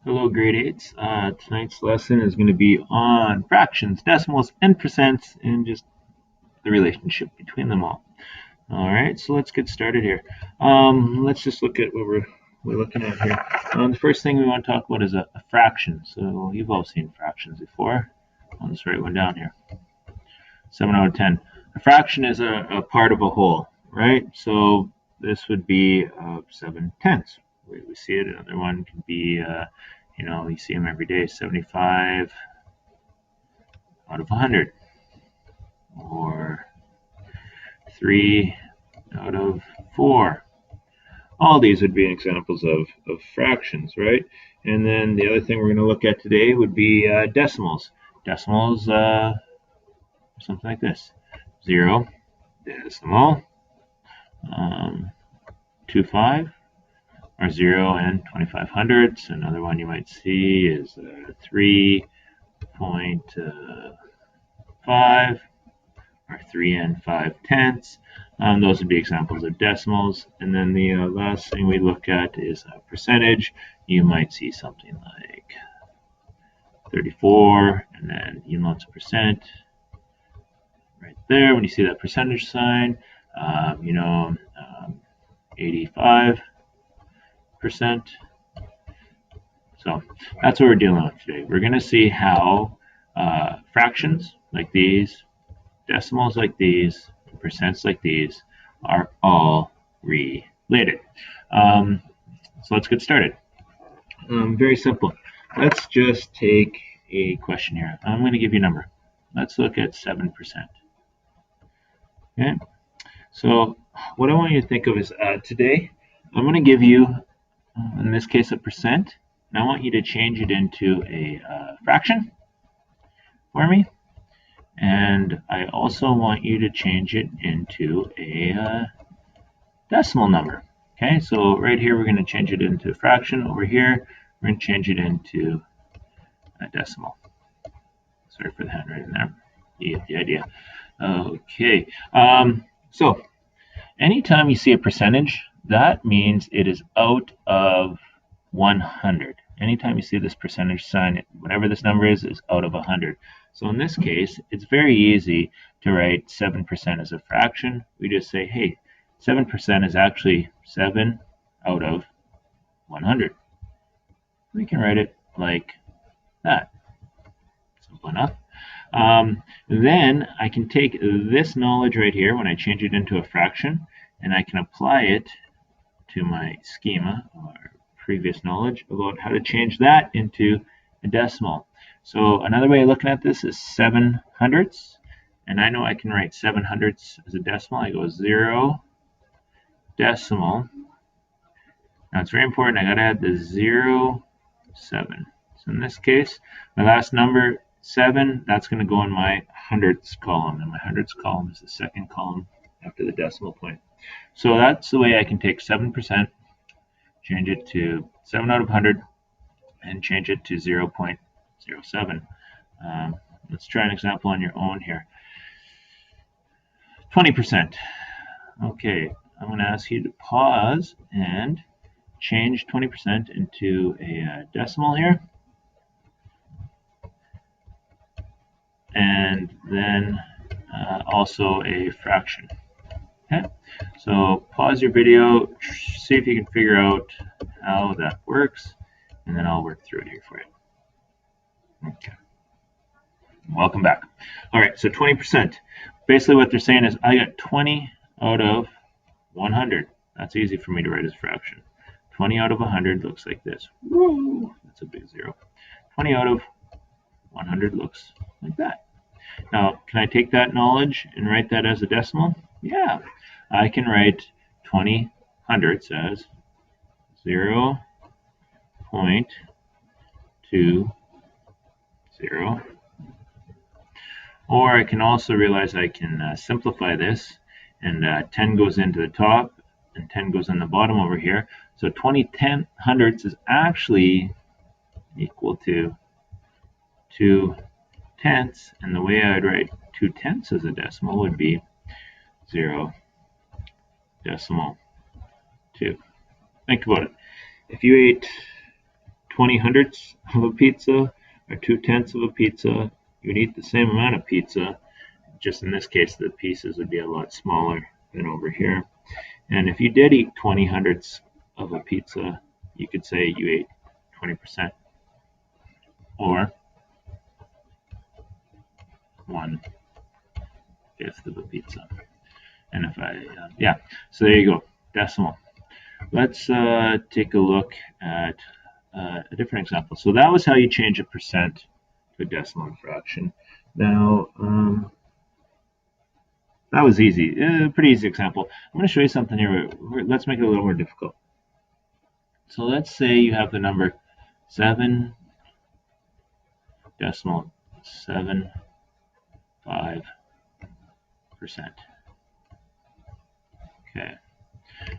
Hello, grade 8s. Tonight's lesson is going to be on fractions, decimals, and percents, and just the relationship between them all. All right, so let's get started here. Let's just look at what we're looking at here. The first thing we want to talk about is a fraction. So you've all seen fractions before. I'll just write one down here. 7 out of 10. A fraction is a part of a whole, right? So this would be 7/10. We see it. Another one can be, you see them every day, 75 out of 100, or 3 out of 4. All these would be examples of fractions, right? And then the other thing we're going to look at today would be decimals. Decimals, something like this: 0 decimal 25, or 0 and 25 hundredths. Another one you might see is 3.5, or 3 and 5 tenths. Those would be examples of decimals. And then the last thing we look at is a percentage. You might see something like 34, and then it's a percent right there. When you see that percentage sign, 85%. So that's what we're dealing with today. We're going to see how fractions like these, decimals like these, and percents like these are all related. So let's get started. Very simple. Let's just take a question here. I'm going to give you a number. Let's look at 7%. Okay. So what I want you to think of is today I'm going to give you, in this case, a percent, and I want you to change it into a fraction for me. And I also want you to change it into a decimal number. Okay, so right here we're going to change it into a fraction. Over here we're going to change it into a decimal. Sorry for the handwriting there. You get the idea. Okay, so anytime you see a percentage, that means it is out of 100. Anytime you see this percentage sign, whatever this number is out of 100. So in this case, it's very easy to write 7% as a fraction. We just say, hey, 7% is actually 7 out of 100. We can write it like that. Simple enough. Then I can take this knowledge right here when I change it into a fraction, and I can apply it to my schema or previous knowledge about how to change that into a decimal. So another way of looking at this is 7 hundredths, and I know I can write 7 hundredths as a decimal. I go 0 decimal. Now it's very important, I gotta add the 0, 7. So in this case, my last number, 7, that's going to go in my hundredths column, and my hundredths column is the second column after the decimal point. So that's the way I can take 7%, change it to 7 out of 100, and change it to 0.07. Let's try an example on your own here. 20%. Okay, I'm going to ask you to pause and change 20% into a decimal here. And then also a fraction. Okay, so pause your video, see if you can figure out how that works, and then I'll work through it here for you. Okay, welcome back. All right, so 20%. Basically what they're saying is I got 20 out of 100. That's easy for me to write as a fraction. 20 out of 100 looks like this. Woo, that's a big 0. 20 out of 100 looks like that. Now, can I take that knowledge and write that as a decimal? Yeah, I can write 20 hundredths as 0.20. Or I can also realize I can simplify this, and 10 goes into the top and 10 goes in the bottom over here. So 20 hundredths is actually equal to 2 tenths, and the way I'd write 2 tenths as a decimal would be 0 decimal 2. Think about it. If you ate 20/100ths of a pizza or 2/10ths of a pizza, you'd eat the same amount of pizza. Just in this case, the pieces would be a lot smaller than over here. And if you did eat 20/100ths of a pizza, you could say you ate 20%, or 1/5 of a pizza. And if yeah, so there you go, decimal. Let's take a look at a different example. So that was how you change a percent to a decimal fraction. Now, that was easy, pretty easy example. I'm going to show you something here. Let's make it a little more difficult. So let's say you have the number 7.75%. Okay.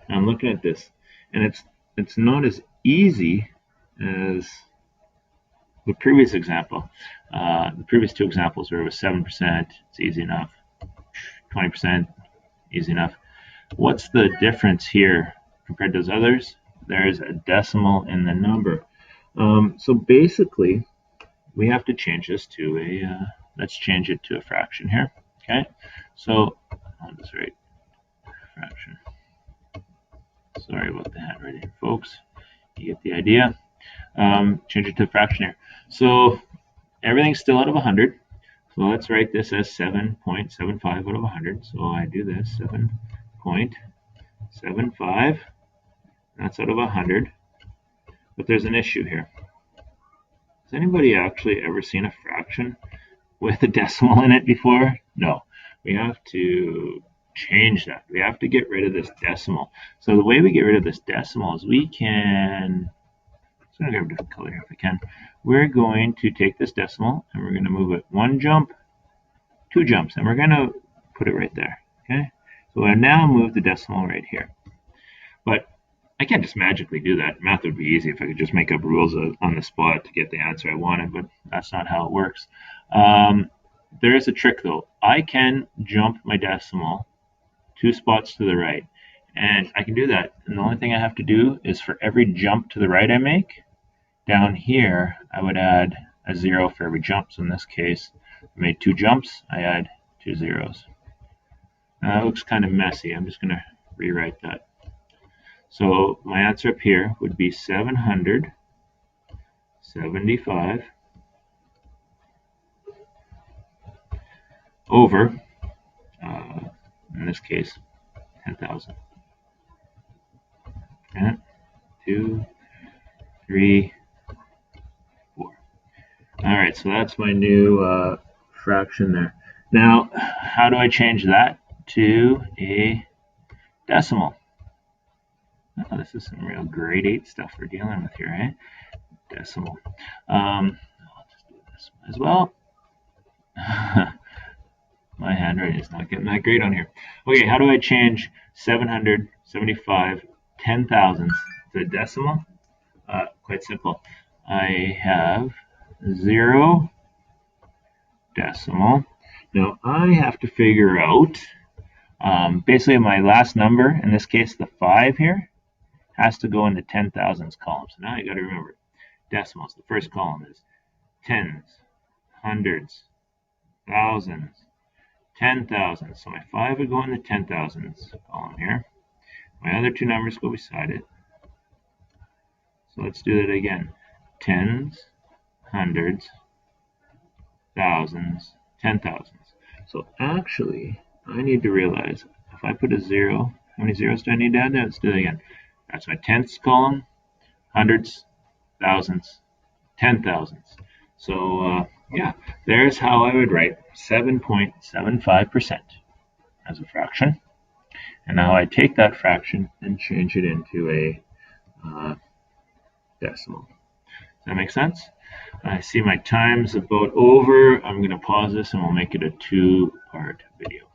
Now I'm looking at this, and it's not as easy as the previous example. The previous two examples where it was 7%, it's easy enough. 20%, easy enough. What's the difference here compared to those others? There's a decimal in the number. So basically, we have to change this to let's change it to a fraction here. Okay, so I'll just write fraction. Sorry about the handwriting, folks. You get the idea. Change it to a fraction here. So everything's still out of 100. So let's write this as 7.75 out of 100. So I do this, 7.75. That's out of 100. But there's an issue here. Has anybody actually ever seen a fraction with a decimal in it before? No. We have to change that. We have to get rid of this decimal. So the way we get rid of this decimal is we can, so I'm going to grab a different color here if I can. We're going to take this decimal and we're going to move it one jump, two jumps, and we're going to put it right there. Okay. So I now move the decimal right here. But I can't just magically do that. Math would be easy if I could just make up rules on the spot to get the answer I wanted, but that's not how it works. There is a trick though. I can jump my decimal 2 spots to the right, and I can do that. And the only thing I have to do is for every jump to the right I make, down here I would add a 0 for every jump. So in this case, I made 2 jumps, I add 2 zeros. Now that looks kind of messy. I'm just going to rewrite that. So my answer up here would be 775 over, in this case, 10,000. Okay. 2, 3, 4. All right, so that's my new fraction there. Now, how do I change that to a decimal? Oh, this is some real grade 8 stuff we're dealing with here, eh? Decimal. I'll just do this as well. My handwriting is not getting that great on here. Okay, how do I change 775 10,000s to a decimal? Quite simple. I have 0 decimal. Now I have to figure out, basically my last number, in this case the 5 here, has to go in the 10,000s column. So now you got to remember, decimals, the first column is tens, hundreds, thousands, 10,000. So my 5 would go in the 10,000s column here. My other 2 numbers go beside it. So let's do that again. Tens, hundreds, thousands, 10,000s. So actually, I need to realize if I put a 0, how many zeros do I need to add there? Let's do it again. That's my tenths column, hundreds, thousands, 10,000s. So yeah, there's how I would write 7.75% as a fraction. And now I take that fraction and change it into a decimal. Does that make sense? I see my time's about over. I'm going to pause this and we'll make it a 2-part video.